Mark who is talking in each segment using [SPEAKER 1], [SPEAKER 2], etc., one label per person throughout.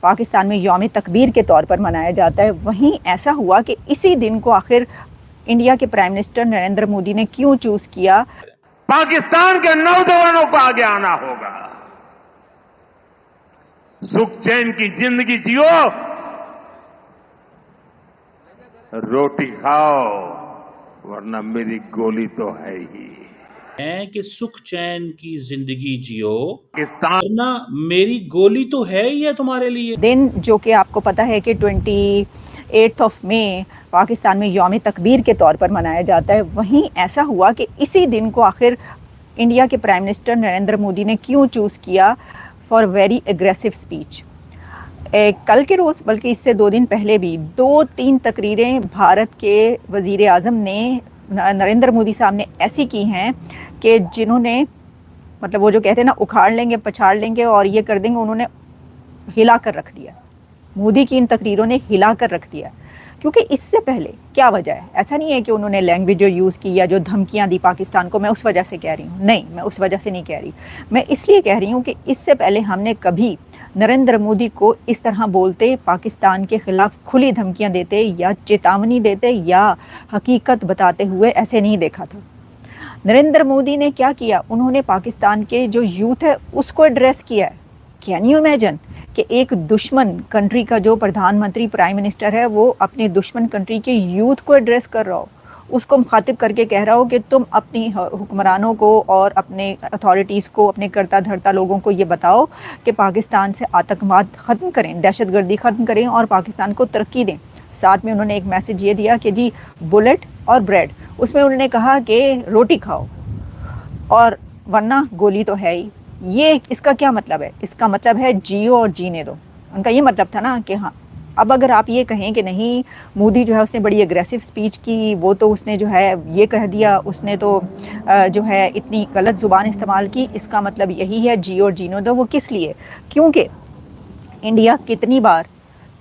[SPEAKER 1] پاکستان میں یوم تکبیر کے طور پر منایا جاتا ہے، وہیں ایسا ہوا کہ اسی دن کو آخر انڈیا کے پرائم منسٹر نریندر مودی نے کیوں چوز کیا؟
[SPEAKER 2] پاکستان کے نوجوانوں کو آگے آنا ہوگا، سکھ چین کی زندگی جیو، روٹی کھاؤ ورنہ میری گولی تو ہے ہی،
[SPEAKER 3] کہ سکھ چین کی زندگی جیو
[SPEAKER 2] پاکستان
[SPEAKER 3] ورنہ میری گولی تو ہے ہی ہے تمہارے لیے۔
[SPEAKER 1] دن جو کہ آپ کو پتہ ہے کہ 28 مئی پاکستان میں یوم تکبیر کے طور پر منایا جاتا ہے، وہیں ایسا ہوا کہ اسی دن کو آخر انڈیا کے پرائم منسٹر نریندر مودی نے کیوں چوز کیا فار ویری اگریسو اسپیچ۔ کل کے روز بلکہ اس سے 2 دن پہلے بھی 2-3 تقریریں بھارت کے وزیر اعظم نے نریندر مودی صاحب نے ایسی کی ہیں کہ جنہوں نے مطلب وہ جو کہتے ہیں نا اکھاڑ لیں گے پچھاڑ لیں گے اور یہ کر دیں گے، انہوں نے ہلا کر رکھ دیا۔ مودی کی ان تقریروں نے ہلا کر رکھ دیا، کیونکہ اس سے پہلے کیا وجہ ہے؟ ایسا نہیں ہے کہ انہوں نے لینگویج جو یوز کی یا جو دھمکیاں دی پاکستان کو، میں اس وجہ سے کہہ رہی ہوں، نہیں، میں اس وجہ سے نہیں کہہ رہی، میں اس لیے کہہ رہی ہوں کہ اس سے پہلے ہم نے کبھی نریندر مودی کو اس طرح بولتے، پاکستان کے خلاف کھلی دھمکیاں دیتے یا چیتاونی دیتے یا حقیقت بتاتے ہوئے ایسے نہیں دیکھا تھا۔ نریندر مودی نے کیا کیا؟ انہوں نے پاکستان کے جو یوتھ ہے اس کو ایڈریس کیا ہے۔ کین یو امیجن کہ ایک دشمن کنٹری کا جو پردھان منتری پرائم منسٹر ہے وہ اپنے دشمن کنٹری کے یوتھ کو ایڈریس کر رہا ہو، اس کو مخاطب کر کے کہہ رہا ہو کہ تم اپنی حکمرانوں کو اور اپنے اتھارٹیز کو، اپنے کرتا دھرتا لوگوں کو یہ بتاؤ کہ پاکستان سے آتنکواد ختم کریں، دہشت گردی ختم کریں اور پاکستان کو ترقی دیں۔ ساتھ میں انہوں نے ایک میسج یہ دیا کہ جی بلٹ اور بریڈ، اس میں انہوں نے کہا کہ روٹی کھاؤ اور ورنہ گولی تو ہے ہی۔ یہ اس کا کیا مطلب ہے؟ اس کا مطلب ہے جیو اور جینے دو۔ ان کا یہ مطلب تھا نا کہ ہاں اب اگر آپ یہ کہیں کہ نہیں مودی جو ہے اس نے بڑی اگریسو سپیچ کی، وہ تو اس نے جو ہے یہ کہہ دیا، اس نے تو جو ہے اتنی غلط زبان استعمال کی، اس کا مطلب یہی ہے جیو اور جینے دو۔ وہ کس لیے؟ کیونکہ انڈیا کتنی بار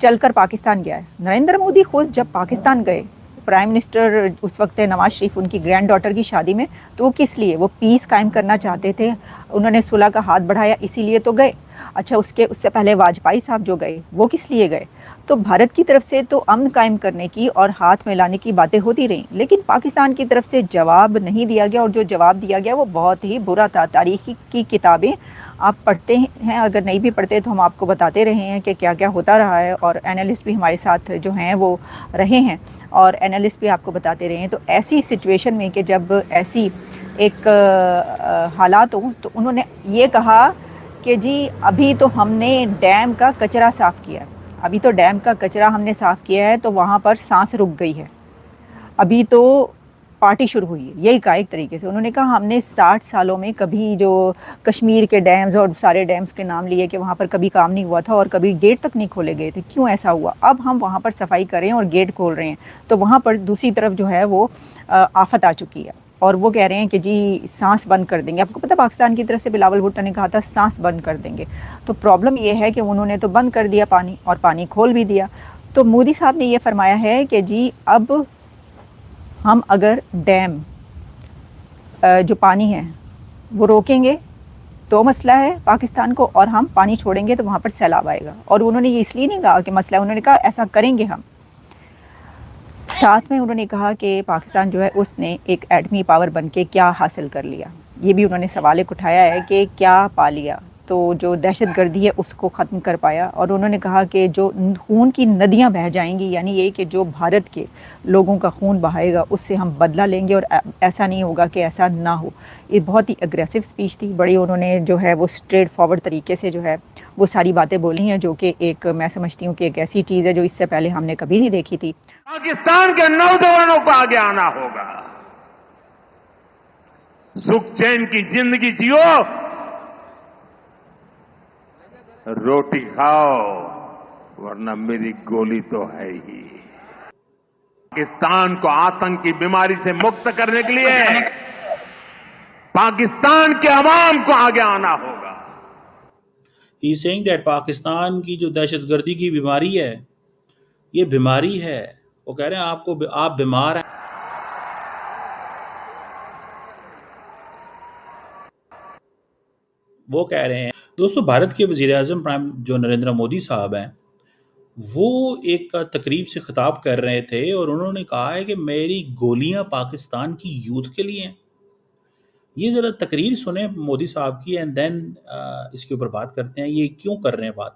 [SPEAKER 1] چل کر پاکستان گیا ہے۔ نریندر مودی خود جب پاکستان گئے، پرائم منسٹر اس وقت نواز شریف ان کی گرینڈ ڈاٹر کی شادی میں، تو وہ کس لیے؟ وہ پیس قائم کرنا چاہتے تھے، انہوں نے صلح کا ہاتھ بڑھایا، اسی لیے تو گئے۔ اچھا اس سے پہلے واجپئی صاحب جو گئے وہ کس لیے گئے؟ تو بھارت کی طرف سے تو امن قائم کرنے کی اور ہاتھ ملانے کی باتیں ہوتی رہیں، لیکن پاکستان کی طرف سے جواب نہیں دیا گیا، اور جو جواب دیا گیا وہ بہت ہی برا تھا۔ تاریخی کی کتابیں آپ پڑھتے ہیں، اگر نہیں بھی پڑھتے تو ہم آپ کو بتاتے رہے ہیں کہ کیا کیا ہوتا رہا ہے، اور اینالسٹ بھی ہمارے ساتھ جو ہیں وہ رہے ہیں اور اینالسٹ بھی آپ کو بتاتے رہے ہیں۔ تو ایسی سچویشن میں کہ جب ایسی ایک حالات ہوں تو انہوں نے یہ کہا کہ جی ابھی تو ہم نے ڈیم کا کچرا صاف کیا ہے، ابھی تو ڈیم کا کچرا ہم نے صاف کیا ہے تو وہاں پر سانس رک گئی ہے، ابھی تو پارٹی شروع ہوئی ہے۔ یہی کہا ایک طریقے سے، انہوں نے کہا ہم نے 60 سالوں میں کبھی جو کشمیر کے ڈیمز اور سارے ڈیمز کے نام لیے کہ وہاں پر کبھی کام نہیں ہوا تھا اور کبھی گیٹ تک نہیں کھولے گئے تھے، کیوں ایسا ہوا؟ اب ہم وہاں پر صفائی کر رہے ہیں اور گیٹ کھول رہے ہیں، تو وہاں پر دوسری طرف جو ہے وہ آفت آ چکی ہے، اور وہ کہہ رہے ہیں کہ جی سانس بند کر دیں گے۔ آپ کو پتہ پاکستان کی طرف سے بلاول بھٹو نے کہا تھا سانس بند کر دیں گے، تو پرابلم یہ ہے کہ انہوں نے تو بند کر دیا پانی، اور پانی کھول بھی دیا۔ تو مودی صاحب نے یہ فرمایا ہے کہ جی اب ہم اگر ڈیم جو پانی ہے وہ روکیں گے تو مسئلہ ہے پاکستان کو، اور ہم پانی چھوڑیں گے تو وہاں پر سیلاب آئے گا۔ اور انہوں نے یہ اس لیے نہیں کہا کہ مسئلہ ہے، انہوں نے کہا ایسا کریں گے ہم۔ ساتھ میں انہوں نے کہا کہ پاکستان جو ہے اس نے ایک ایٹمی پاور بن کے کیا حاصل کر لیا، یہ بھی انہوں نے سوال ایک اٹھایا ہے کہ کیا پا لیا؟ تو جو دہشت گردی ہے اس کو ختم کر پایا، اور انہوں نے کہا کہ جو خون کی ندیاں بہہ جائیں گی، یعنی یہ کہ جو بھارت کے لوگوں کا خون بہائے گا اس سے ہم بدلہ لیں گے، اور ایسا نہیں ہوگا کہ ایسا نہ ہو۔ یہ بہت ہی اگریسو سپیچ تھی، بڑی انہوں نے جو ہے وہ اسٹریٹ فارورڈ طریقے سے جو ہے وہ ساری باتیں بولی ہیں، جو کہ ایک میں سمجھتی ہوں کہ ایک ایسی چیز ہے جو اس سے پہلے ہم نے کبھی نہیں دیکھی تھی۔
[SPEAKER 2] پاکستان کے نوجوانوں کو آگے آنا ہوگا، سکھ چین کی زندگی جیو، روٹی کھاؤ ورنہ میری گولی تو ہے ہی۔ پاکستان کو آتنک کی بیماری سے مکت کرنے کے لیے پاکستان کے عوام کو آگے آنا ہوگا۔
[SPEAKER 3] ہی سیئنگ دیٹ پاکستان کی جو دہشت گردی کی بیماری ہے یہ بیماری ہے، وہ کہہ رہے ہیں آپ بیمار ہیں۔ وہ کہہ رہے ہیں دوستو بھارت کے وزیر اعظم جو نریندر مودی صاحب ہیں وہ ایک تقریب سے خطاب کر رہے تھے اور انہوں نے کہا ہے کہ میری گولیاں پاکستان کی یوتھ کے لیے ہیں. یہ ذرا تقریر سنیں مودی صاحب کی اینڈ دین اس کے اوپر بات کرتے ہیں یہ کیوں کر رہے ہیں بات.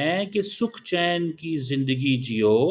[SPEAKER 3] ہیں کہ سکھ چین کی زندگی جیو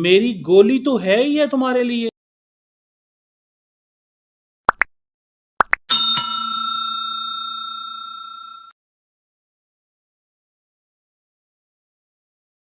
[SPEAKER 3] میری گولی تو ہے ہی ہے تمہارے لیے.